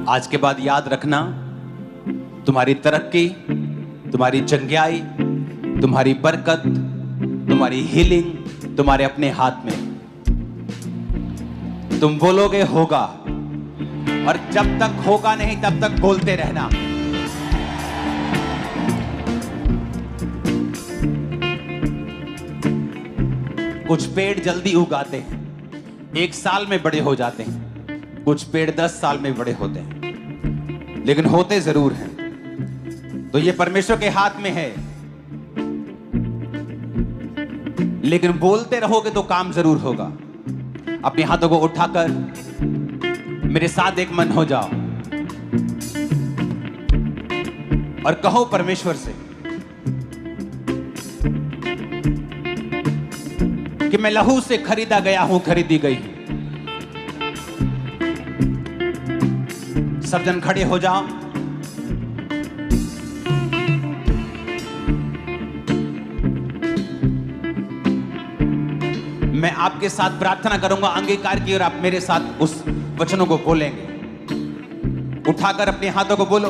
आज के बाद याद रखना, तुम्हारी तरक्की, तुम्हारी जंगियाई, तुम्हारी बरकत, तुम्हारी हीलिंग तुम्हारे अपने हाथ में। तुम बोलोगे होगा, और जब तक होगा नहीं तब तक बोलते रहना। कुछ पेड़ जल्दी उगाते हैं, 1 साल में बड़े हो जाते हैं। कुछ पेड़ 10 साल में बड़े होते हैं, लेकिन होते जरूर हैं। तो ये परमेश्वर के हाथ में है, लेकिन बोलते रहोगे तो काम जरूर होगा। अपने हाथों को उठाकर मेरे साथ एक मन हो जाओ और कहो परमेश्वर से कि मैं लहू से खरीदा गया हूं, खरीदी गई हूं। सब जन खड़े हो जाओ। मैं आपके साथ प्रार्थना करूंगा अंगीकार की, और आप मेरे साथ उस वचनों को बोलेंगे। उठाकर अपने हाथों को बोलो,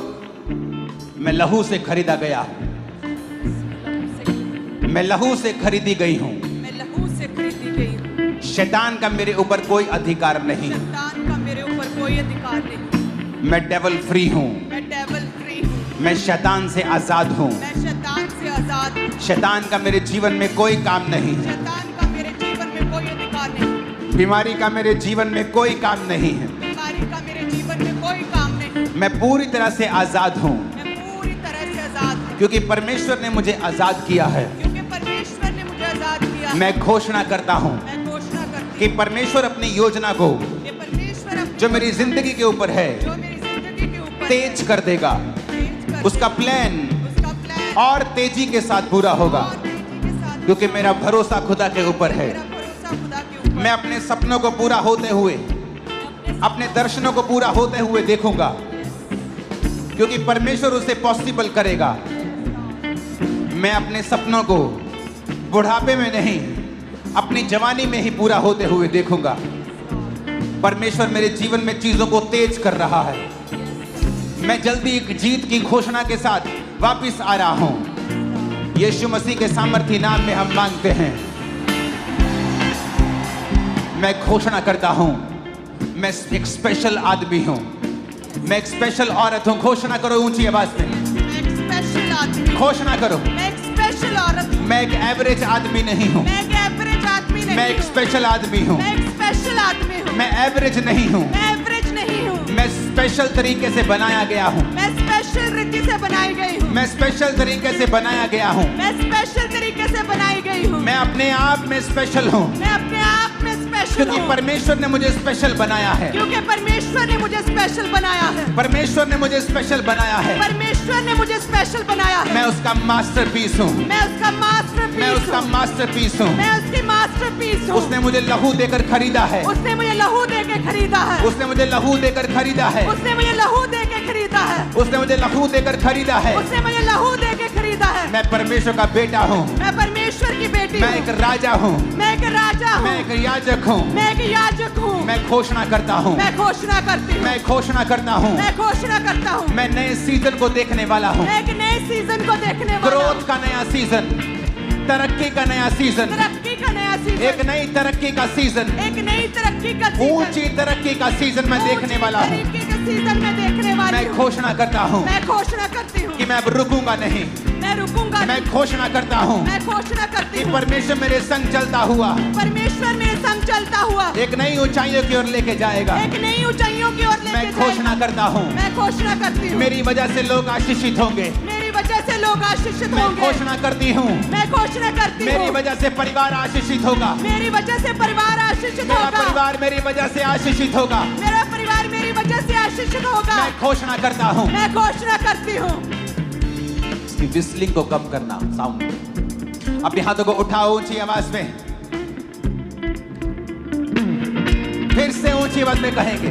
मैं लहू से खरीदा गया हूं, मैं लहू से खरीदी गई हूं, मैं लहू से खरीदी गई हूं। शैतान का मेरे ऊपर कोई अधिकार नहीं, शैतान का मेरे ऊपर कोई अधिकार नहीं। मैं डेविल फ्री हूं, मैं डेविल फ्री हूं। मैं शैतान से आजाद हूं। मैं शैतान से आजाद हूं। शैतान का मेरे जीवन में कोई काम नहीं है। शैतान का मेरे जीवन में कोई अधिकार नहीं। बीमारी का मेरे जीवन में कोई काम नहीं है। बीमारी का मेरे जीवन में कोई काम नहीं। मैं पूरी तरह से आजाद हूं, मैं पूरी तरह से आजाद हूं, क्योंकि परमेश्वर ने मुझे आजाद किया है। क्योंकि परमेश्वर ने मुझे आजाद किया। मैं घोषणा करता हूं मैं घोषणा करती कि परमेश्वर अपनी योजना को, हूं कि परमेश्वर अपनी जो मेरी जिंदगी के ऊपर है, जो मेरी जिंदगी के ऊपर तेज कर देगा। तेज कर उसका प्लान उसका प्लान और तेजी के साथ पूरा होगा, और तेजी के साथ, क्योंकि मेरा भरोसा खुदा के ऊपर है। मेरा भरोसा खुदा के ऊपर। मैं अपने सपनों को पूरा होते हुए, अपने दर्शनों को पूरा होते हुए देखूंगा, क्योंकि परमेश्वर उसे पॉसिबल करेगा। मैं अपने सपनों को बुढ़ापे में नहीं, अपनी जवानी में ही पूरा होते हुए देखूंगा। परमेश्वर मेरे जीवन में चीजों को तेज कर रहा है। मैं जल्दी एक जीत की घोषणा के साथ वापस आ रहा हूं। यीशु मसीह के सामर्थी नाम में हम मांगते हैं। मैं घोषणा करता हूं, मैं एक स्पेशल आदमी हूं, मैं एक स्पेशल औरत हूं। घोषणा करो ऊंची आवाज में, मैं एक स्पेशल आदमी। घोषणा करो, मैं एक स्पेशल औरत हूं। मैं एक एवरेज आदमी नहीं हूं, मैं एक एवरेज आदमी नहीं मैं एक हूं। स्पेशल आदमी हूं। मैं एक स्पेशल आदमी हूं। मैं एवरेज नहीं हूं, मैं एवरेज नहीं हूं। मैं स्पेशल तरीके से बनाया गया हूं। मैं स्पेशल रीति से बनाई गई हूं। मैं स्पेशल तरीके से बनाया गया हूं। मैं स्पेशल तरीके से बनाई गई हूं। मैं अपने आप में स्पेशल हूं, मैं अपने आप में स्पेशल क्योंकि हूं, परमेश्वर ने मुझे स्पेशल बनाया है। क्योंकि परमेश्वर ने मुझे स्पेशल बनाया है। परमेश्वर ने मुझे स्पेशल बनाया है। परमेश्वर ने मुझे स्पेशल बनाया है। मैं उसका मास्टरपीस हूं, मैं उसका मास्टरपीस मैं उसका हूं। मास्टरपीस हूं। मैं उसकी मास्टरपीस हूं। उसने मुझे लहू देकर खरीदा है। उसने मुझे लहू दे के खरीदा है। उसने मुझे लहू देकर खरीदा है। उसने मुझे लहू दे के खरीदा है। उसने मुझे लहू देकर खरीदा है। उसने मुझे लहू दे के खरीदा है। मैं परमेश्वर का बेटा हूं, मैं परमेश्वर की बेटी मैं हूं। एक राजा हूं, मैं एक राजा हूं। मैं एक याजक हूं। मैं एक याजक हूं। मैं घोषणा करता हूं, मैं घोषणा करती हूं। मैं घोषणा करता हूं, मैं घोषणा करता हूं। मैं नए सीजन को देखने वाला हूं। मैं एक नए सीजन को देखने वाला हूं। ग्रोथ का नया सीजन, तरक्की का नया सीजन, तरक्की का नया सीजन। एक नई तरक्की का सीजन, एक नई तरक्की का सीजन। ऊंची तरक्की का सीजन मैं देखने वाला हूं। तरक्की का सीजन मैं देखने वाली मैं हूं। घोषणा करता हूं मैं घोषणा करती हूं कि मैं अब रुकूंगा नहीं। मैं रुकूंगा मैं नहीं। घोषणा करता हूं मैं घोषणा करती कि हूं परमेश्वर मेरे संग चलता हुआ परमेश्वर मेरे संग चलता हुआ एक नई ऊंचाइयों की ओर लेके जाएगा। एक नई ऊंचाइयों की ओर लेके मैं घोषणा जाएगा। करता हूं, मैं घोषणा करती हूं मेरी वजह से लोग आशीषित होंगे। मेरी वजह से लोग आशीषित मैं होंगे। घोषणा करती हूं, मैं घोषणा करती मेरी हूं वजह से परिवार आशीषित होगा। मेरी वजह से परिवार आशीषित मेरा होगा। परिवार मेरी वजह से आशीषित होगा। मेरा परिवार मेरी वजह से आशीषित होगा। मैं घोषणा करता हूं। मैं घोषणा करती हूँ। इसकी विस्लिंग को कम करना, साउंड। अपने हाथों को उठाओ ऊंची आवाज में, फिर से ऊंची आवाज में कहेंगे,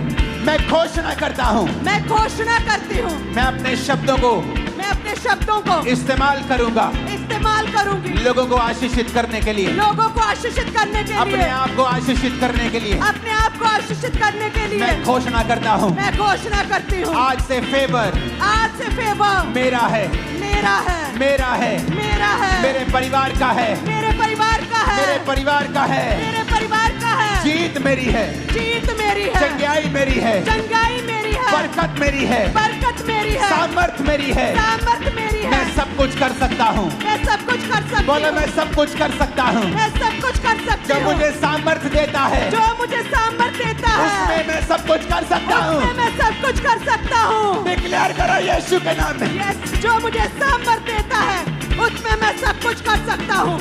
मैं घोषणा करता हूँ, मैं घोषणा करती हूँ, मैं अपने शब्दों को मैं अपने शब्दों को इस्तेमाल करूंगा इस्तेमाल करूंगी लोगों को आशीषित करने के लिए, लोगों को आशीषित करने के अपने लिए, आप को आशीषित करने के लिए। अपने आप को आशीषित करने के लिए मैं घोषणा करता हूँ, मैं घोषणा करती हूँ, आज से फेवर आज से फेवर मेरा है, मेरा है, मेरा है, मेरा है, मेरे परिवार का है, मेरे परिवार का है, मेरे परिवार का है, मेरे परिवार का है, जीत मेरी है, जीत मेरी है, चंगाई मेरी है, चंगाई मेरी है, बरकत मेरी है, बरकत मेरी है, सामर्थ मेरी है, सामर्थ मेरी है, मैं सब कुछ कर सकता हूँ। मैं सब कुछ कर सकती बोलो हूँ, मैं सब कुछ कर सकता हूँ। मैं सब कुछ कर सकती जो हूँ, मुझे सामर्थ देता है जो मुझे सामर्थ देता है, उसमें मैं सब कुछ कर सकता हूँ। उसमें मैं सब कुछ कर सकता हूँ। डिक्लेयर करो यीशु के नाम में। यस, जो मुझे सामर्थ देता है उसमें मैं सब कुछ कर सकता हूँ।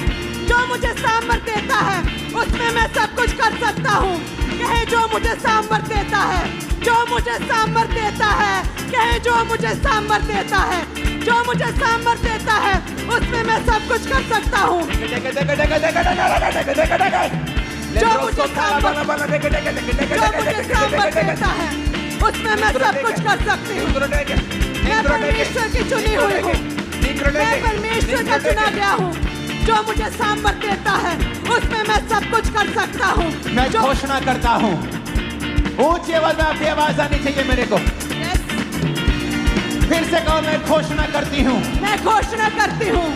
जो मुझे सामर्थ देता है उसमें मैं सब कुछ कर सकता हूँ। कहे जो मुझे सामर्थ देता है, जो मुझे सामर्थ देता है, कहे जो मुझे सामर्थ देता है, जो मुझे सामर्थ देता है उसमें मैं सब कुछ कर सकता हूँ। जो मुझे सामर्थ देता है उसमें मैं सब कुछ कर सकती हूँ। मैं परमेश्वर की चुनी हुई हूँ, मैं परमेश्वर का चुना गया हूँ। जो मुझे सामर्थ देता है उसमें मैं सब कुछ कर सकता हूँ। मैं जो घोषणा करता हूँ, ऊंची आवाज में आपकी आवाज आनी चाहिए मेरे को। Yes, फिर से कहो मैं घोषणा करती हूँ, मैं घोषणा करती हूँ,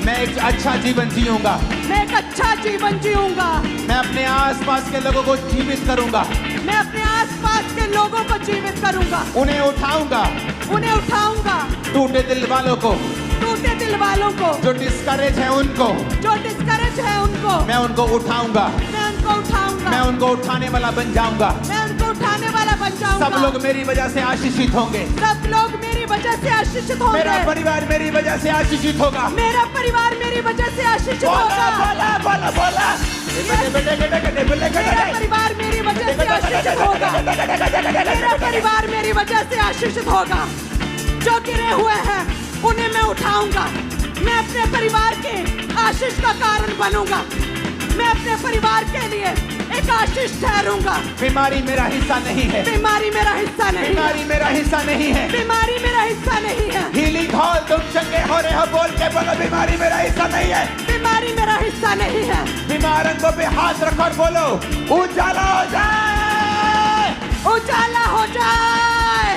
मैं एक अच्छा जीवन जीऊंगा, मैं एक अच्छा जीवन जीऊंगा, मैं अपने आसपास के लोगों को जीवित करूंगा, मैं अपने आसपास के लोगों को जीवित करूंगा, उन्हें उठाऊंगा, उन्हें उठाऊंगा, टूटे दिल वालों को, टूटे दिल वालों को, जो डिस्करेज है उनको, जो डिस्करेज है उनको, मैं उनको उठाऊंगा, मैं उनको उठाऊंगा, मैं उनको उठाने वाला बन जाऊंगा। मैं उनको उठाने वाला बन जाऊंगा। सब लोग मेरी वजह से आशीषित होंगे, सब लोग मेरी वजह से आशीषित होंगे। मेरा परिवार मेरी वजह से आशीषित होगा। मेरा परिवार मेरी वजह से आशीषित बोला होगा। बोला बोला बोला मेरा परिवार मेरी वजह से आशीषित होगा। मेरा परिवार मेरी वजह से आशीषित होगा। जो गिरे हुए हैं उन्हें मैं उठाऊंगा। मैं अपने परिवार के आशीष का कारण बनूंगा। मैं अपने परिवार के लिए एक आशीष ठहरूंगा। बीमारी मेरा हिस्सा नहीं है, बीमारी मेरा हिस्सा नहीं है। बीमारी मेरा हिस्सा नहीं है, बीमारी मेरा हिस्सा नहीं है। हीलिंग हॉल तुम चंगे हो रहे हो बोल के बोलो बीमारी मेरा हिस्सा नहीं है। बीमारी मेरा हिस्सा नहीं है। बीमार अंगों पे हाथ रखो और बोलो उजाला हो जाए, उजाला हो जाए,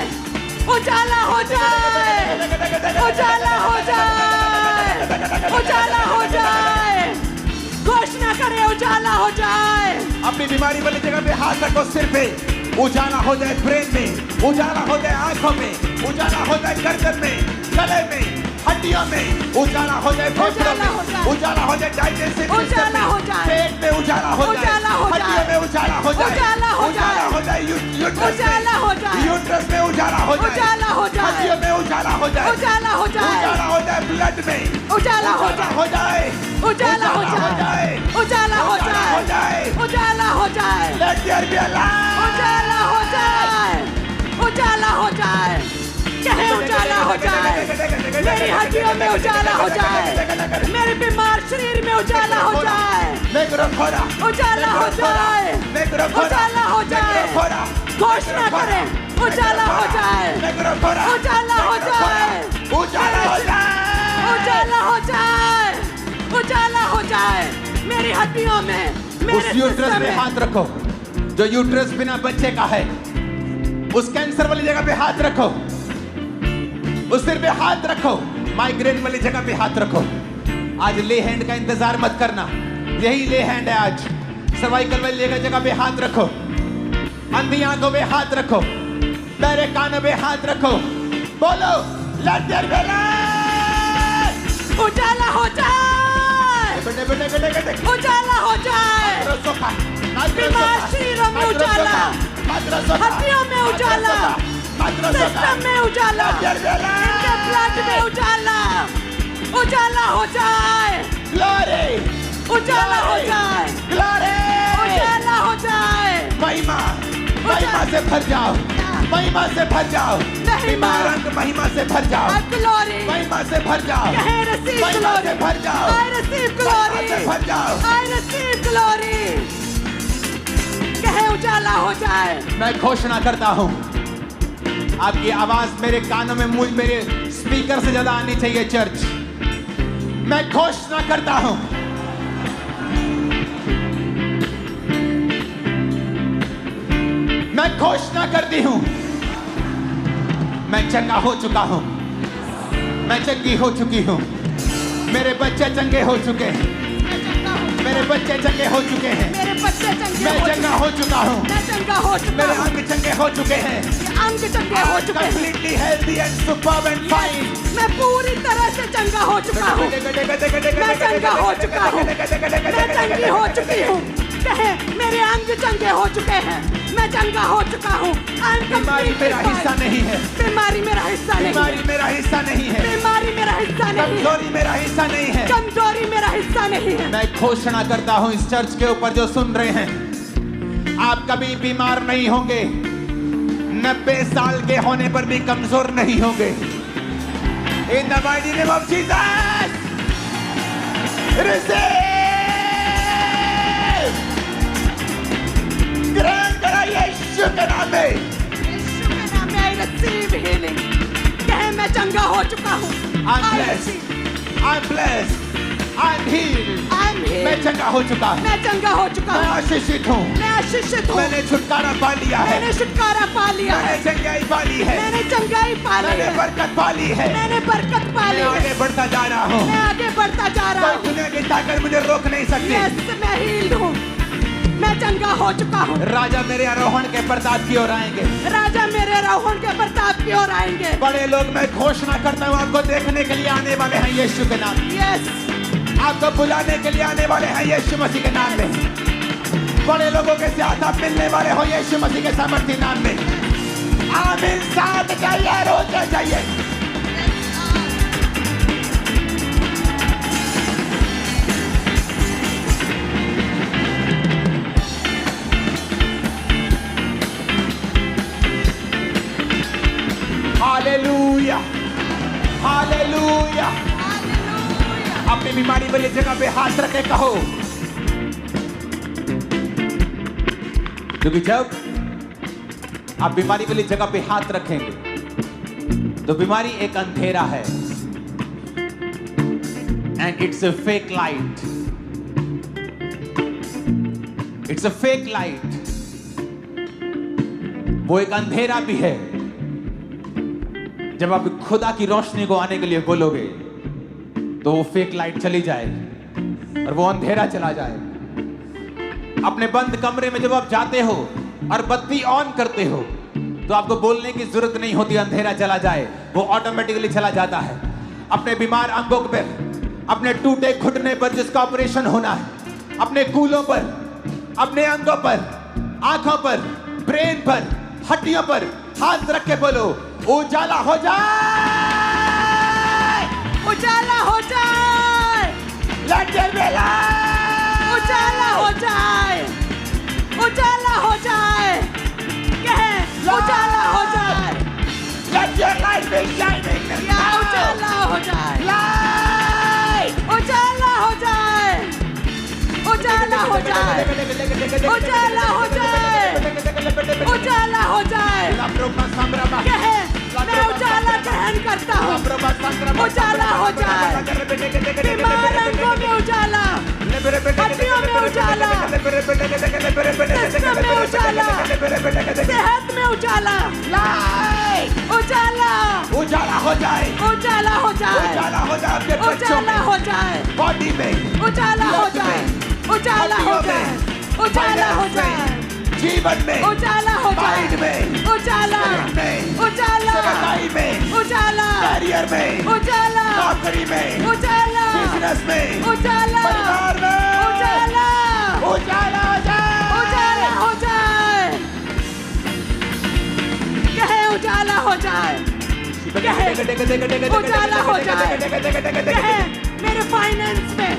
उजाला हो जाए, उजाला हो जाए, उजाला हो जाए। घोषणा करे उजाला हो जाए। अपनी बीमारी वाली जगह पे हाथ रखो, सिर पे उजाला हो जाए, ब्रेन में उजाला हो जाए, आंखों में उजाला हो जाए, गर्दन में, गले में, हड्डियों में उजाला हो जाए, फेफड़ों में उजाला हो जाए, डाइजेस्टिव उजाला हो जाए, पेट में उजाला हो जाए, उजाला हो जाए, हड्डियों में उजाला हो जाए, उजाला हो उजाला जाए, हो जाए, उजाला हो जाए, यूट्रस में उजाला हो जाए, उजाला हो जाए, हड्डियों में उजाला हो जाए, उजाला हो जाए, उजाला हो जाए, ब्लड में उजाला हो जाए, उजाला हो जाए, उजाला हो जाए, उजाला हो जाए, उजाला हो जाए, Let there be a light. उजाला हो जाए, उजाला हो जाए। कहे उजाला हो जाए। मेरी हड्डियों में उजाला हो जाए। मेरे बीमार शरीर में उजाला हो जाए। उजाला हो जाए, उजाला हो जाए। घोषणा करें उजाला हो जाए, उजाला हो जाए, उजाला हो जाए, उजाला हो जाए, उजाला हो जाए। मेरी हड्डियों में, मेरे उस यूट्रस सिस्टम पे में हाथ रखो जो यूट्रस बिना बच्चे का है। उस कैंसर वाली जगह पे हाथ रखो, उस सिर पे हाथ रखो, माइग्रेन वाली जगह पे हाथ रखो। आज ले हैंड का इंतजार मत करना, यही ले हैंड है आज। सर्वाइकल वाली जगह पे हाथ रखो, अंधी आंखों पे हाथ रखो, बहरे कानों पे हाथ रखो, बोलो लेट देयर बी लाइट। उजाला हो जाए, उजाला हो जाए। बीमार शरीरों में उजाला, हड्डियों में उजाला, सिस्टम में उजाला, इनके ब्लड में उजाला, उजाला हो जाए, ग्लोरी, उजाला हो जाए, ग्लोरी, उजाला हो जाए। महिमा, महिमा से भर जाओ, महिमा से भर जाओ, बीमार अंग महिमा से भर जाओ, ग्लोरी, महिमा से भर जाओ, कहे receive महिमा से glory, भर जाओ, I receive महिमा glory, से भर जाओ। I receive glory, कहे उजाला हो जाए। मैं घोषणा करता हूं, आपकी आवाज मेरे कानों में मेरे स्पीकर से ज्यादा आनी चाहिए चर्च। मैं घोषणा करता हूं, मैं घोषणा करती हूं, मैं चंगा हो चुका हूं, मैं चंगी हो चुकी हूं, मेरे बच्चे चंगे हो चुके हैं, मैं चंगा हूँ, मेरे बच्चे चंगे हो चुके हैं, मेरे बच्चे चंगे मैं हो चंगा हो चुका हूं, मैं चंगा हो चुका मेरे हूँ, अंग चंगे हो चुके हैं, ये अंग चंगे हो चुके हैं। completely healthy and superb and fine। मैं पूरी तरह से चंगा हो चुका हूँ, मैं चंगा हो चुका हूँ, मैं चंगी हो चुकी हूँ। कहे मेरे अंग चंगे हो चुके हैं, मैं चंगा हो चुका हूँ। बीमारी मेरा हिस्सा नहीं है, बीमारी मेरा हिस्सा नहीं बीमारी है, मेरा हिस्सा नहीं है, बीमारी मेरा हिस्सा नहीं है, कमजोरी मेरा हिस्सा नहीं है। कमजोरी मेरा हिस्सा नहीं है। मैं घोषणा करता हूं इस चर्च के ऊपर जो सुन रहे हैं, आप कभी बीमार नहीं होंगे, 90 साल के होने पर भी कमजोर नहीं होंगे। In the mighty name of Jesus, receive! ग्रहण करा यीशु के नाम में। यीशु के नाम में I receive healing। कहे मैं चंगा हो चुका हूँ। I'm blessed, I'm blessed, I'm healed। I'm healed। मैं चंगा हो चुका हूं, मैं चंगा हो चुका मैं हूँ। आशीषित हूं, मैं आशीषित हूँ। मैंने छुटकारा पा लिया है, मैंने छुटकारा पा लिया मैंने है, चंगाई पा ली है, मैंने चंगाई पा ली मैंने है, बरकत पा ली है, मैंने बरकत पा ली मैं है। आगे बढ़ता जा रहा हूं। मैं आगे बढ़ता जा रहा कोई हूँ। दुनिया की ताकत मुझे रोक नहीं सकती। यस मैं हील्ड हूँ, मैं चंगा हो चुका हूँ। राजा मेरे आरोहण के प्रताप की ओर आएंगे, राजा मेरे रोहन के प्रताप की ओर आएंगे। बड़े लोग मैं घोषणा करता हूं आपको देखने के लिए आने वाले हैं यीशु के नाम में, यस आपको बुलाने के लिए आने वाले हैं यीशु मसीह के नाम में। बड़े लोगों के साथ आप मिलने वाले हो यीशु मसीह के सामर्थ्य नाम में। आमीन। साथ चाहिए, रोज चाहिए। Hallelujah, hallelujah. अपनी बीमारी वाली जगह पे हाथ रखे कहो, क्योंकि जब आप बीमारी वाली जगह पे हाथ रखेंगे तो बीमारी एक अंधेरा है, and it's a fake light, it's a fake light. वो एक अंधेरा भी है। जब आप खुदा की रोशनी को आने के लिए बोलोगे तो वो फेक लाइट चली जाएगी और वो अंधेरा चला जाएगा। अपने बंद कमरे में जब आप जाते हो और बत्ती ऑन करते हो तो आपको बोलने की जरूरत नहीं होती, अंधेरा चला जाए, वो ऑटोमेटिकली चला जाता है। अपने बीमार अंगों पर, अपने टूटे घुटने पर जिसका ऑपरेशन होना है, अपने कूलों पर, अपने अंगों पर, आंखों पर, ब्रेन पर, हड्डियों पर हाथ रख के बोलो उजाला हो जाए, उजाला हो जाए, Let there be light। उजाला हो जाए, उजाला हो जाए, कहे उजाला हो जाए, Let your light be shining या now। उजाला हो जाए, Light। उजाला हो जाए, उजाला हो जाए, उजाला हो जाए, उजाला हो जाए। कहे मैं उजाला ग्रहण करता हूँ, उजाला हो जाए, बीमार अंगों में उजाला, हड्डियों में उजाला, सिस्टम में उजाला, सेहत में उजाला, उजाला, उजाला हो जाए, उजाला हो जाए, उजाला हो जाए आपके बच्चों उजाला हो में, जाए, बॉडी में, उजाला हो जाए, उजाला हो जाए, उजाला हो जाए, जीवन में, उजाला हो जाए, माइंड में, उजाला, में, उजाला, सेवकाई में, उजाला, करियर में, उजाला, नौकरी में, उजाला, बिजनेस में, उजाला, परिवार में, उजाला, उजाला हो जाए, उजाला हो जाए, कहे उजाला हो जाए, कहे उजाला हो जाए, कहे मेरे फाइनेंस में,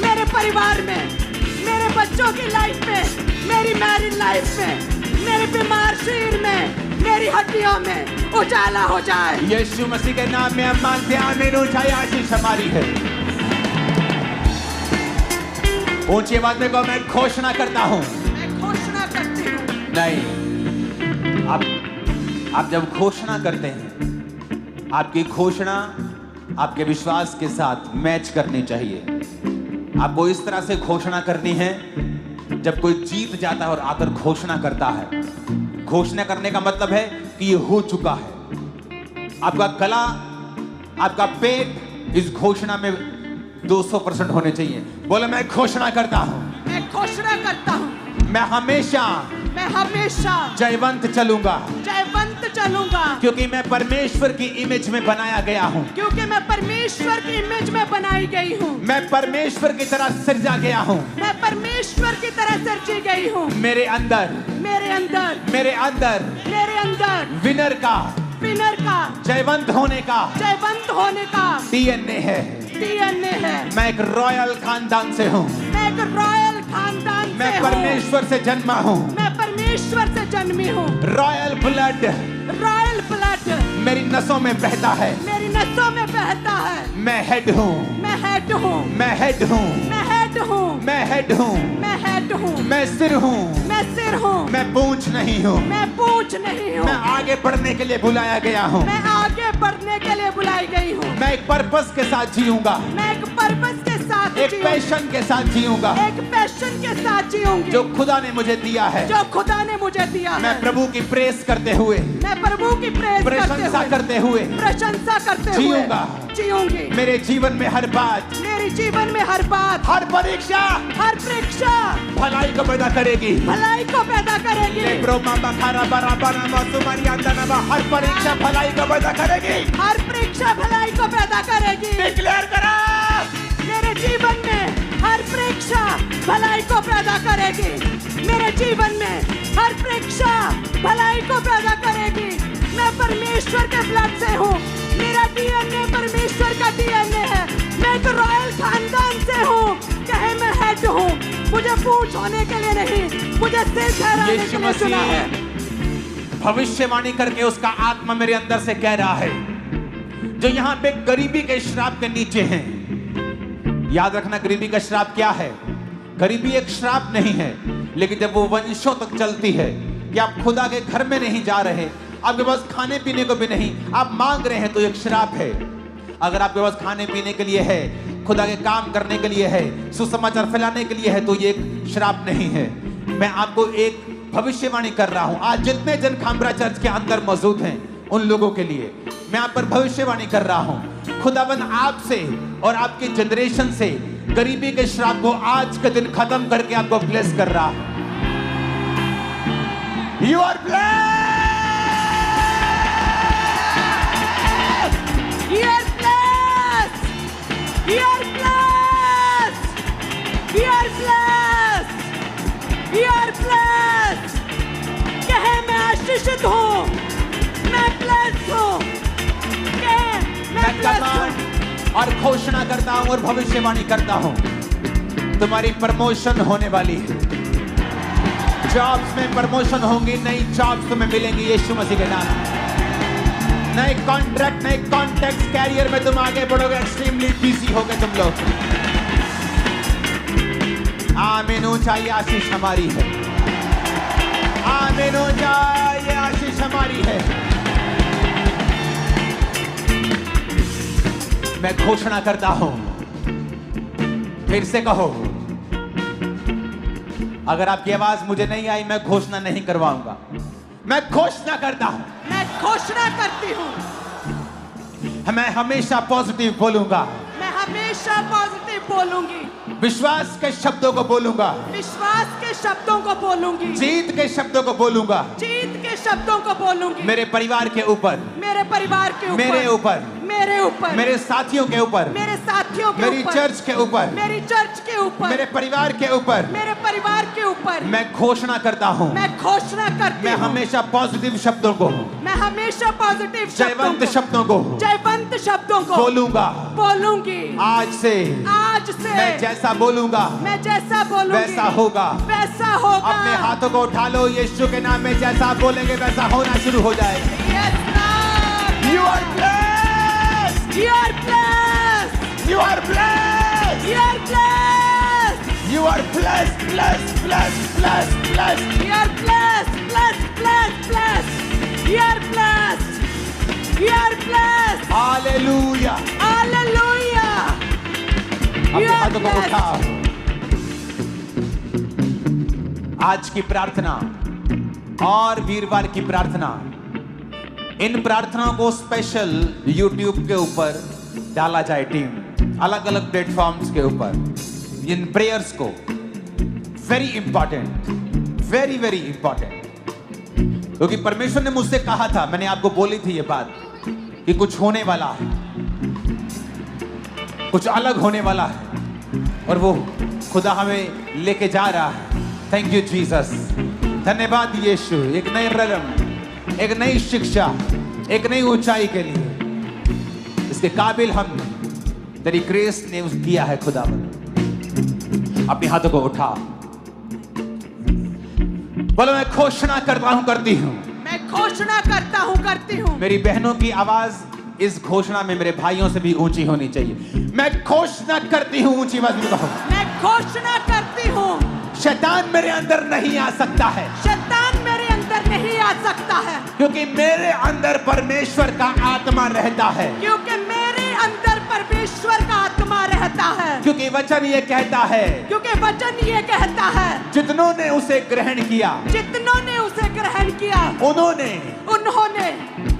मेरे परिवार में, मेरे बच्चों की लाइफ में, मेरी मैरिड लाइफ में, मेरे बीमार शरीर में, मेरी हड्डियों में उजाला हो जाए। यीशु मसीह के नाम में हम मानते हैं, आमीन। ऊंचाई आशीष हमारी है। ऊंची आवाज में कहो, मैं घोषणा करता हूं, मैं घोषणा करता नहीं, आप जब घोषणा करते हैं, आपकी घोषणा आपके विश्वास के साथ मैच करनी चाहिए। आपको इस तरह से घोषणा करनी है, जब कोई जीत जाता है और आकर घोषणा करता है। घोषणा करने का मतलब है कि ये हो चुका है। आपका गला, आपका पेट इस घोषणा में 200% होने चाहिए। बोले, मैं घोषणा करता हूं, मैं घोषणा करता हूं, मैं हमेशा जयवंत चलूंगा, क्योंकि मैं परमेश्वर की इमेज में बनाया गया हूं। क्योंकि मैं परमेश्वर की इमेज में बनाई गई हूं। मैं परमेश्वर की तरह सृजा गया हूं। मैं परमेश्वर की तरह सृजी गई हूं। मेरे अंदर विनर का, जयवंत होने का डीएनए है। मैं एक रॉयल खानदान से हूँ। मैं परमेश्वर से जन्मा हूँ। जन्मी हूँ। रॉयल ब्लड मेरी नसों में बहता है। मैं हेड हूँ। मैं सिर हूँ। मैं पूंछ नहीं हूँ। मैं आगे बढ़ने के लिए बुलाया गया हूँ। मैं एक पर्पस के साथ जीऊंगा। एक पैशन के साथ जीऊंगा। जो खुदा ने मुझे दिया है। मैं प्रभु की प्रेस करते हुए, प्रशंसा करते हुए जीऊंगी। मेरे जीवन में हर बात, हर परीक्षा भलाई को पैदा करेगी। हर परीक्षा भलाई को पैदा करेगी। डिक्लेयर करा, मेरे जीवन में हर परीक्षा भलाई को पैदा करेगी। मेरे जीवन में हर परीक्षा भलाई को पैदा करेगी। मैं परमेश्वर के ब्लड से हूँ। मेरा डीएनए परमेश्वर का डीएनए है। मैं एक रॉयल खानदान से हूँ। कहे मैं हेड हूँ। मुझे पूंछ होने के लिए नहीं, मुझे सिर ठहराने के लिए चुना है। भविष्यवाणी करके उसका आत्मा मेरे अंदर से कह रहा है, जो यहाँ पे गरीबी के श्राप के नीचे हैं। याद रखना, गरीबी का श्राप क्या है? गरीबी एक श्राप नहीं है, लेकिन जब वो वंशों तक चलती है कि आप खुदा के घर में नहीं जा रहे, आपके पास खाने पीने को भी नहीं, आप मांग रहे हैं, तो एक श्राप है। अगर आपके पास खाने पीने के लिए है, खुदा के काम करने के लिए है, सुसमाचार फैलाने के लिए है, तो ये एक श्राप नहीं है। मैं आपको एक भविष्यवाणी कर रहा हूं। आज जितने जन खामरा चर्च के अंदर मौजूद हैं, उन लोगों के लिए मैं आप पर भविष्यवाणी कर रहा हूं। खुदाबंद आपसे और आपके जनरेशन से गरीबी के श्राप को आज के दिन खत्म करके आपको ब्लेस कर रहा है। You are blessed! You are blessed! You are blessed! You are blessed! You are blessed! कहे मैं आशीषित हूँ। मैं blessed हूँ। कहे मैं blessed हूँ। और घोषणा करता हूँ और भविष्यवाणी करता हूँ, तुम्हारी प्रमोशन होने वाली है। जॉब्स में प्रमोशन होंगी, नई जॉब्स तुम्हें मिलेंगी यीशु मसीह के नाम। नए कॉन्ट्रैक्ट, नए कॉन्टैक्ट्स, कैरियर में तुम आगे बढ़ोगे। एक्सट्रीमली बिजी होगे तुम लोग। आमीन। ऊंचा ये आशीष हमारी है। आमीन। ऊंचा ये आशीष हमारी है। मैं घोषणा करता हूं, फिर से कहो। अगर आपकी आवाज मुझे नहीं आई, मैं घोषणा नहीं करवाऊंगा। मैं घोषणा करता हूं। मैं घोषणा करती हूँ। मैं हमेशा पॉजिटिव बोलूंगा। मैं हमेशा पॉजिटिव बोलूंगी। विश्वास के शब्दों को बोलूंगा। विश्वास के शब्दों को बोलूंगी। जीत के शब्दों को बोलूंगा। जीत के शब्दों को बोलूंगी। मेरे परिवार के ऊपर, मेरे परिवार के ऊपर, मेरे ऊपर, मेरे ऊपर, मेरे साथियों के ऊपर, मेरे साथियों के मेरी ऊपर, चर्च के ऊपर, मेरी चर्च के ऊपर, मेरे परिवार के ऊपर, मेरे परिवार के ऊपर मैं घोषणा करता हूं। मैं घोषणा करती मैं हूँ। हमेशा पॉजिटिव शब्दों को, मैं हमेशा पॉजिटिव जयवंत शब्दों को बोलूंगा। बोलूंगी। आज से मैं जैसा बोलूंगा, वैसा होगा। अपने हाथों को उठा लो, यीशु के नाम में जैसा आप बोलेंगे वैसा होना शुरू हो जाएगा। You are blessed! You are blessed! You are blessed! You are blessed! You are blessed, blessed, blessed, blessed, blessed. You are blessed! blessed. You are blessed. You are blessed. Hallelujah. Hallelujah. अपने You are हाथों को blessed. उठाओ। आज की प्रार्थना और वीरवार की प्रार्थना, इन प्रार्थनाओं को स्पेशल YouTube के ऊपर डाला जाए। टीम अलग अलग प्लेटफॉर्म्स के ऊपर इन प्रेयर्स को, very important, very very important. क्योंकि परमेश्वर ने मुझसे कहा था, मैंने आपको बोली थी ये बात कि कुछ होने वाला है, कुछ अलग होने वाला है, और वो खुदा हमें लेके जा रहा है। थैंक यू जीसस, धन्यवाद यीशु। एक नए रलम, एक नई शिक्षा, एक नई ऊंचाई के लिए इसके काबिल हम तेरी ग्रेस ने किया है। खुदा अपने हाथों को उठा, बोलो मैं घोषणा करता हूं, करती हूं। मैं घोषणा करता हूं, करती हूं। मेरी बहनों की आवाज इस घोषणा में मेरे भाइयों से भी ऊंची होनी चाहिए। मैं घोषणा करती हूं, ऊंची आवाज में कहो। मैं घोषणा करती हूं, शैतान मेरे अंदर नहीं आ सकता है, शैतान मेरे अंदर नहीं आ सकता है, क्योंकि मेरे अंदर परमेश्वर का आत्मा रहता है। क्योंकि मेरे अंदर परमेश्वर का आत्मा रहता है। क्योंकि वचन ये कहता है, क्योंकि वचन ये कहता है, जितनों ने उसे ग्रहण किया, जितनों ने उसे ग्रहण किया, उन्होंने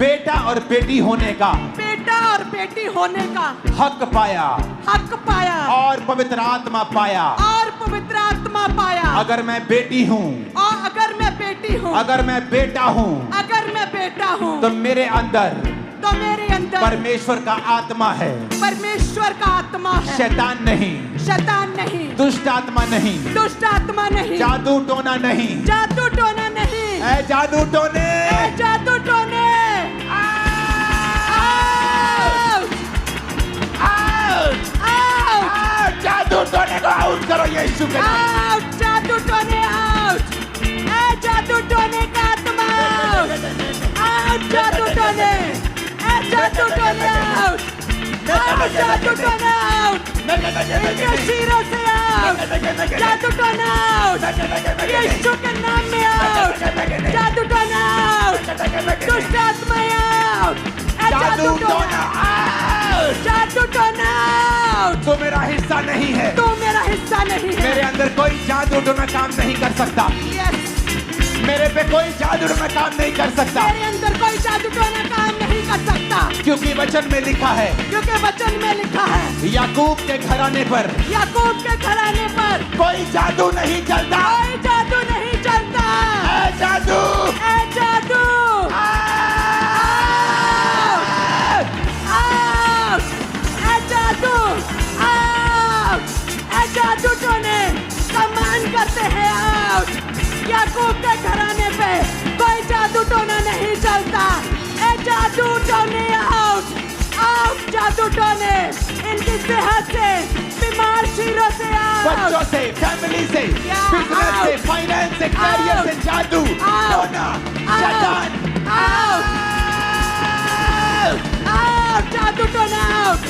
बेटा और बेटी होने का, बेटा और बेटी होने का हक पाया, हक पाया, और पवित्र आत्मा पाया। और पवित्र आत्मा पाया। अगर मैं बेटी हूँ, और अगर मैं बेटी हूँ, अगर मैं बेटा हूँ, अगर मैं बेटा हूँ, तो मेरे अंदर परमेश्वर का आत्मा है, परमेश्वर का आत्मा है। शैतान नहीं, शैतान नहीं, दुष्ट आत्मा नहीं, दुष्ट आत्मा नहीं, जादू टोना नहीं, जादू टोना नहीं, ऐ जादू टोने, ऐ जादू टोने। जादू टोने को आउट करो यीशु के नाम। आउट, जादू टोने आउट, ऐ जादू टोने का आत्मा आउट, जादू टोने, ऐ जादू टोने आउट, आउट, जादू टोने आउट, इनके सिरों से आउट, जादू टोने आउट, यीशु के नाम में आउट, जादू टोने आउट, दुष्ट आत्मा आउट, ऐ जादू टोना आउट, जादू टोना आउट। तो मेरा हिस्सा नहीं है, तू मेरा हिस्सा नहीं है। मेरे अंदर कोई जादू टोना काम नहीं कर सकता, यस, मेरे पे कोई जादू टोना काम नहीं कर सकता, मेरे अंदर कोई जादू टोना काम नहीं कर सकता, क्योंकि वचन में लिखा है, क्योंकि वचन में लिखा है, याकूब के घराने पर, याकूब के घराने पर कोई जादू नहीं चलता। कोई जादू नहीं चलता। ऐ जादू, ऐ जादू, आउट, ऐ जादू, आउट, ऐ जादू टोने कमान करते हैं आउट। याकूब के घराने पे कोई जादू टोना नहीं चलता। ऐ जादू टोने आउट, आउट, जादू टोने इनकी सेहत से, बीमार चीरों से आउट, बच्चों से, फैमिली से, बिजनेस से, फाइनेंस से, कैरियर से जादू टोना, शैतान आउट, आउट, जादू टोना आउट,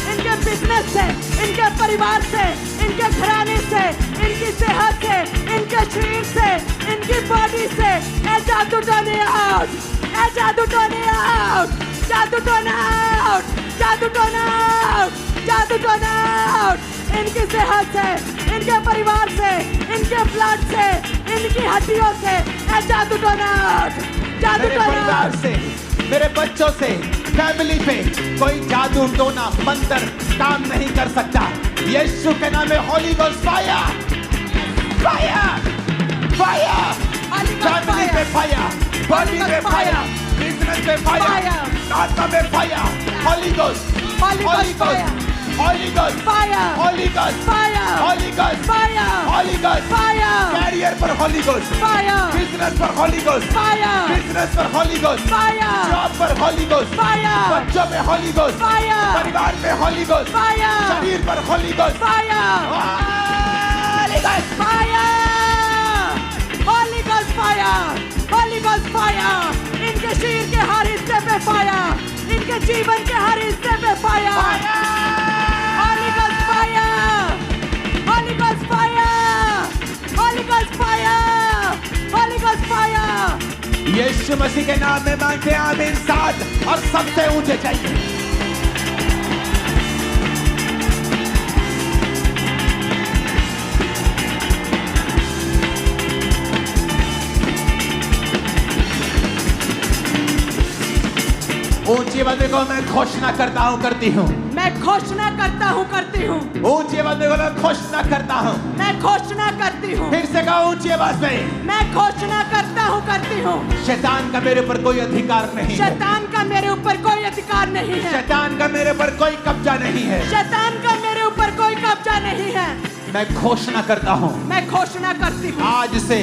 इनके बिजनेस से, इनके परिवार से, इनके घराने से, इनकी सेहत से, इनके शरीर से, इनकी बॉडी से। ऐ जादू टोने आउट, ऐ जादू टोने आउट, जादू टोना आउट, जादू टोना आउट, जादू टोना आउट, इनकी सेहत से, इनके परिवार से, इनके ब्लड से, इनकी हड्डियों से। ऐ जादू टोना आउट, जादू मेरे टोना परिवार से, मेरे बच्चों से, फैमिली पे कोई जादू टोना मंत्र काम नहीं कर सकता। यीशु के नाम में holy ghost fire, fire, fire, family पे फायर, बॉडी पे फायर, बिजनेस पे फायर, आत्मा पे fire, holy ghost, holy ghost, holy ghost, holy ghost, holy ghost, holy ghost, career पर होली गोस्ट, बिजनेस पर होली गोस्ट, बिजनेस पर holy ghost, job पर holy ghost, बच्चों में होली गोस्ट, परिवार में होली गोस्ट, शरीर पर holy ghost, holy ghost, holy ghost fire, holy ghost fire, इनके शरीर के हर हिस्से पे फायर, इनके जीवन के हर हिस्से पे fire, holy ghost fire, holy ghost fire, holy ghost fire, holy ghost fire. Yeshu Masih के नाम में मांगते हैं आमीन। साथ और सबसे ऊंचे चाहिए। ऊंची आवाज में मैं घोषणा करता हूँ, करती हूँ। मैं घोषणा करता हूँ, करती हूँ। ऊंची आवाज में मैं घोषणा करता हूँ। मैं घोषणा करती हूँ। फिर से कहो ऊंची आवाज में। मैं घोषणा करता हूँ, करती हूँ। शैतान का मेरे ऊपर कोई अधिकार नहीं है। शैतान का मेरे ऊपर कोई अधिकार नहीं है। शैतान का मेरे ऊपर कोई कब्जा नहीं है। शैतान का मेरे ऊपर कोई कब्जा नहीं है। मैं घोषणा करता हूँ, मैं घोषणा करती हूँ, आज से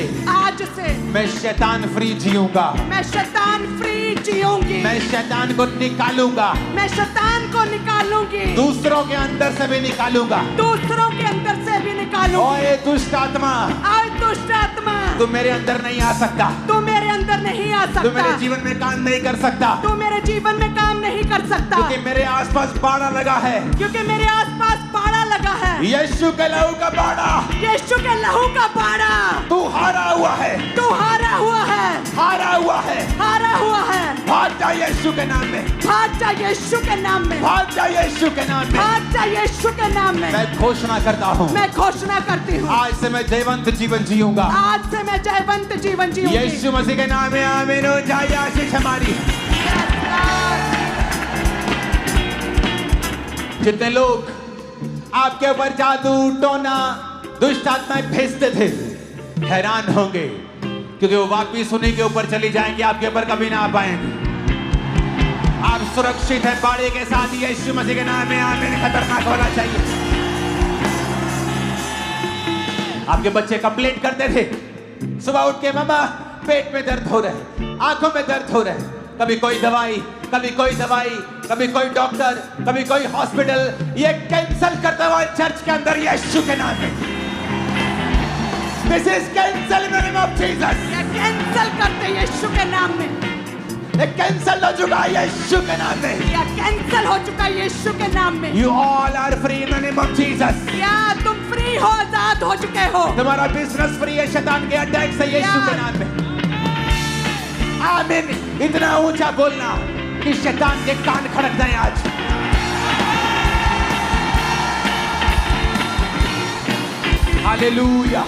मैं शैतान फ्री जीऊंगा। मैं शैतान फ्री जीऊंगी। मैं शैतान को निकालूंगा। मैं शैतान को निकालूंगी। दूसरों के अंदर से भी निकालूंगा। दूसरों के अंदर से भी निकालूंगी। ओए दुष्ट आत्मा, ओए दुष्ट आत्मा, तू मेरे अंदर नहीं आ सकता। तू मेरे अंदर नहीं आ सकता। तू मेरे जीवन में काम नहीं कर सकता। तू मेरे जीवन में काम नहीं कर सकता। क्योंकि मेरे आसपास बाड़ा लगा है। क्योंकि मेरे आसपास बाड़ा लगा है। यीशु के लहू का बाड़ा। यीशु के लहू का बाड़ा। तू हारा हुआ है। तू हारा हुआ है। हारा हुआ है। हारा हुआ है। भाग जा यीशु के नाम में। भाग जा यीशु के नाम में। भाग जा यीशु के नाम में। भाग जा यीशु के नाम में। मैं घोषणा करता हूँ, मैं घोषणा करती हूँ, आज से मैं जयवंत जीवन जीऊंगा। आज से मैं जयवंत जीवन जीऊंगी। यीशु मसीह के नाम में आमीन हो जाए। आशीष हमारी। जितने लोग आपके ऊपर जादू टोना दुष्ट आत्माएं भेजते थे, हैरान होंगे, क्योंकि वो वापिस उन्हीं के ऊपर चली जाएंगे, आपके ऊपर कभी ना आ पाएंगे। आप सुरक्षित हैं बाड़े के साथ। यीशु मसीह के नाम में आमीन। खतरनाक होना चाहिए। आपके बच्चे कंप्लेंट करते थे सुबह उठ के, मामा पेट में दर्द हो रहा है, आंखों में दर्द हो रहा है। कभी कोई दवाई, कभी कोई दवाई, कभी कोई डॉक्टर, कभी कोई हॉस्पिटल। ये कैंसिल करता हुआ चर्च के अंदर यीशु के नाम में। This is cancel in the name of Jesus. ये कैंसिल करते यीशु के नाम में। ये कैंसिल हो चुका है यीशु के नाम में। या कैंसिल हो चुका है यीशु के नाम में। You all are free in the name of Jesus. या तुम फ्री हो, आजाद हो चुके हो। तुम्हारा बिजनेस फ्री है शैतान के अटैक से यीशु के नाम में। आमीन। इतना ऊंचा बोलना कि शैतान के कान खड़क जाए आज। Hallelujah,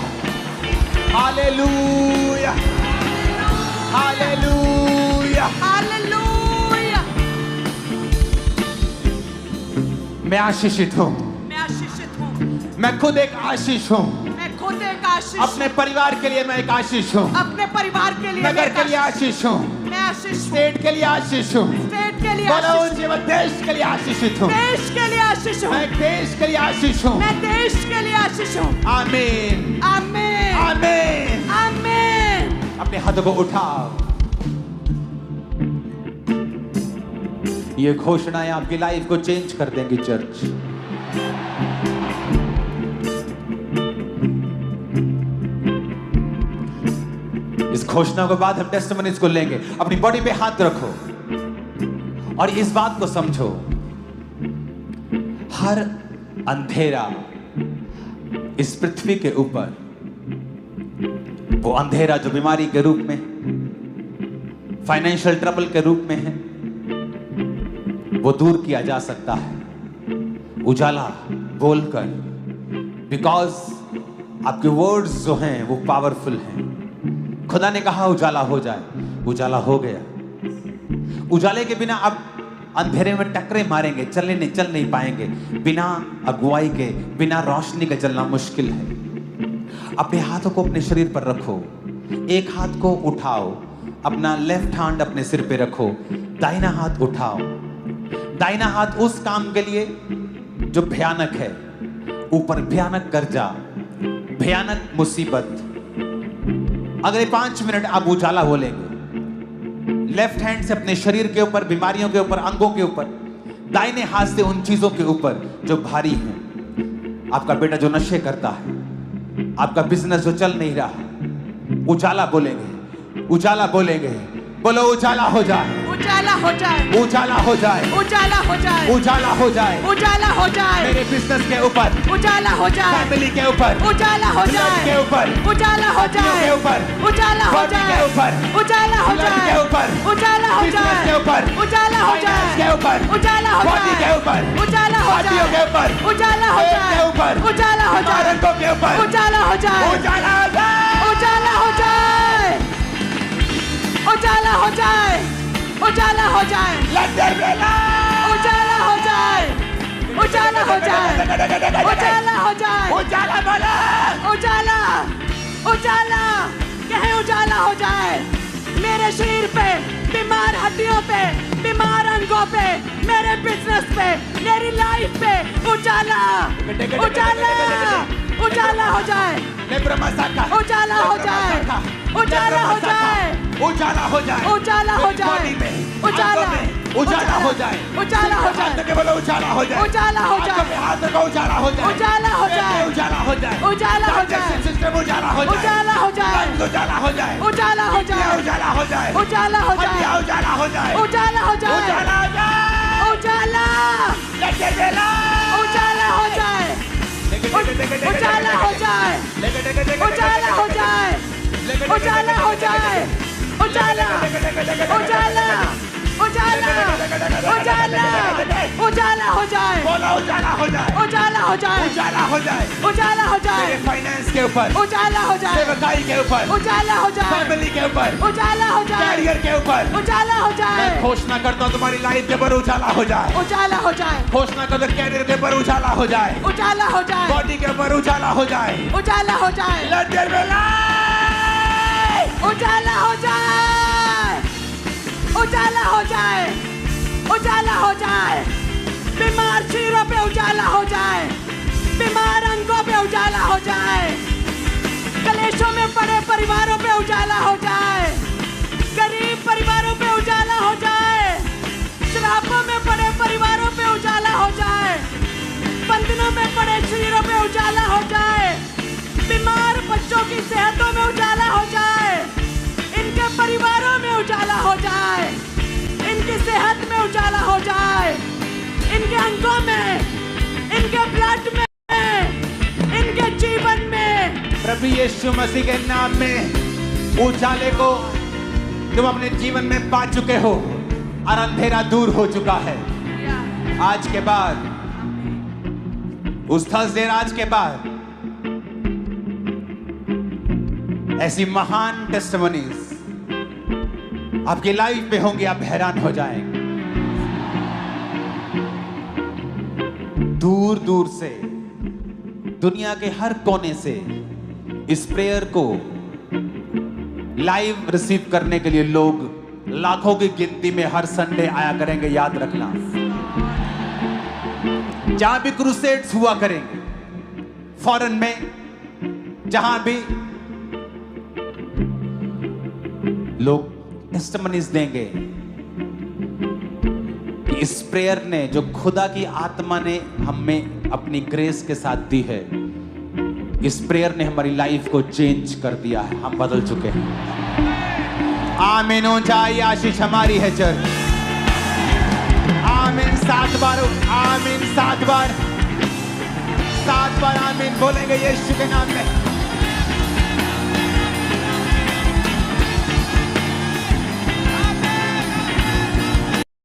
hallelujah, hallelujah, hallelujah. मैं आशीषित हूँ। मैं आशीषित हूँ। मैं खुद एक आशीष हूँ। मैं खुद एक आशीष। अपने परिवार के लिए मैं एक आशीष हूँ। अपने परिवार के लिए नगर के लिए आशीष हूँ। मैं आशीष हूँ। स्टेट के लिए आशीष हूँ। स्टेट के लिए बोलो आशीष। जीवन देश के लिए आशीषित हूँ। देश के लिए आशीष हूँ। मैं देश के लिए आशीष हूँ। मैं देश के लिए आशीष हूँ। आमीन, आमीन, आमीन, आमीन। अपने हाथों को उठाओ। ये घोषणाएं आपकी लाइफ को चेंज कर देंगी चर्च। इस घोषणा के बाद हम टेस्टिमनीज को लेंगे। अपनी बॉडी पे हाथ रखो और इस बात को समझो, हर अंधेरा इस पृथ्वी के ऊपर, वो अंधेरा जो बीमारी के रूप में, फाइनेंशियल ट्रबल के रूप में है, वो दूर किया जा सकता है उजाला बोलकर। बिकॉज आपके वर्ड्स जो हैं वो पावरफुल हैं। खुदा ने कहा उजाला हो जाए, उजाला हो गया। उजाले के बिना आप अंधेरे में टकरे मारेंगे, चल नहीं पाएंगे। बिना अगुवाई के, बिना रोशनी के चलना मुश्किल है। अपने हाथों को अपने शरीर पर रखो। एक हाथ को उठाओ, अपना लेफ्ट हैंड अपने सिर पे रखो, दाहिना हाथ उठाओ। दाहिना हाथ उस काम के लिए जो भयानक है, ऊपर भयानक कर्जा, भयानक मुसीबत। अगले 5 मिनट आप उजाला बोलेंगे। लेफ्ट हैंड से अपने शरीर के ऊपर, बीमारियों के ऊपर, अंगों के ऊपर, दाहिने हाथ से उन चीजों के ऊपर जो भारी हैं। आपका बेटा जो नशे करता है, आपका बिजनेस जो चल नहीं रहा, उजाला बोलेंगे, उजाला बोलेंगे। बोलो उजाला हो जाए, उजाला हो जाए, उजाला हो जाए, उजाला हो जाए, उजाला हो जाए, उजाला हो जाए, मेरे बिजनेस के ऊपर, उजाला हो जाए, फैमिली के ऊपर, उजाला हो ब्लड जाए, के ऊपर, उजाला हो हड्डियों जाए, के ऊपर, उजाला हो बॉडी जाए, के ऊपर, उजाला हो ब्लड जाए, के ऊपर, उजाला हो बिजनेस जाए, के ऊपर, उजाला हो फाइनेंस जाए, के ऊपर, उजाला हो बॉडी जाए, के ऊपर, उजाला हो हड्डियों जाए, के ऊपर, उजाला हो पेट जाए, के ऊपर, उजाला हो जाए, रंगों के ऊपर, उजाला हो जाए, उजाला हो जाए, उजाला हो जाए, उजाला हो जाए, उजाला हो जाए, लंदन मेला, उजाला हो जाए, उजाला हो जाए, उजाला हो जाए, उजाला वाला, उजाला, उजाला, कहे उजाला हो जाए, मेरे शरीर पे, बीमार हड्डियों पे, बीमार अंगों पे, मेरे बिजनेस पे, मेरी लाइफ पे, उजाला, उजाला, उजाला हो जाए, लेब्रमा साका, उजाला हो जाए, उजाला हो जाए, उजाला हो जाए, उजाला हो जाए, बॉडी में, उजाला, आंखों में, उजाला हो जाए, उजाला हो जाए, हाथ के बोलो उजाला हो जाए, उजाला हो जाए, आंखों में हाथ को उजाला हो जाए, उजाला हो पेट में जाए, उजाला हो जाए, उजाला हो जाए, डाइजेशन सिस्टम उजाला हो जाए, उजाला हो जाए, लंग्स उजाला हो जाए, उजाला हो जाए, उजाला हो जाए, उजाला हो जाए, हड्डियां उजाला हो जाए, उजाला हो जाए, उजाला हो जाए, उजाला, लंदन मेला, उजाला हो जाए, उजाला हो जाए, उजाला हो जाए, उजाला हो जाए, उजाला, उजाला, उजाला, उजाला, उजाला हो जाए, बोलो उजाला हो जाए, उजाला हो जाए, उजाला हो जाए, उजाला हो जाए, मेरे फाइनेंस के ऊपर, उजाला हो जाए, सेवकाई के ऊपर, उजाला हो जाए, फैमिली के ऊपर, उजाला हो जाए, कैरियर के ऊपर, उजाला हो मैं जाए, घोषणा करता हूँ तुम्हारी लाइफ के ऊपर उजाला हो जाए, उजाला हो जाए, घोषणा करता हूँ कैरियर के ऊपर उजाला हो जाए, उजाला हो जाए, बॉडी के ऊपर उजाला हो जाए, उजाला हो जाए, लंदन मेला, उजाला हो जाए, उजाला हो जाए, उजाला हो जाए, बीमार शरीरों पे उजाला हो जाए, बीमार अंगों पे उजाला हो जाए, कलेशों में पड़े परिवारों पे उजाला हो जाए, गरीब परिवारों पे उजाला हो जाए, शराबों में पड़े परिवारों पे उजाला हो जाए, बंधनों में पड़े शरीरों पे उजाला हो जाए, बीमार बच्चों की सेहतों में उजाला हो जाए, इनके परिवारों में उजाला हो जाए, इनकी सेहत में उजाला हो जाए, इनके अंगों में, इनके ब्लड में, इनके जीवन में, प्रभु यीशु मसीह के नाम में उजाले को तुम अपने जीवन में पा चुके हो और अंधेरा दूर हो चुका है। आज के बाद, उस थर्सडे आज के बाद ऐसी महान टेस्टिमनीज आपकी लाइफ पे होंगी, आप हैरान हो जाएंगे। दूर दूर से, दुनिया के हर कोने से इस प्रेयर को लाइव रिसीव करने के लिए लोग लाखों की गिनती में हर संडे आया करेंगे, याद रखना। जहां भी क्रूसेड्स हुआ करेंगे, फॉरेन में जहां भी लोग टेस्टिमनीज देंगे कि इस प्रेयर ने, जो खुदा की आत्मा ने हमें अपनी ग्रेस के साथ दी है, इस प्रेयर ने हमारी लाइफ को चेंज कर दिया है, हम बदल चुके हैं। आमीन हो जाए, आशीष हमारी है चर्च। आमीन 7 बार, आमीन 7 बार, 7 बार आमीन बोलेंगे यीशु के नाम में।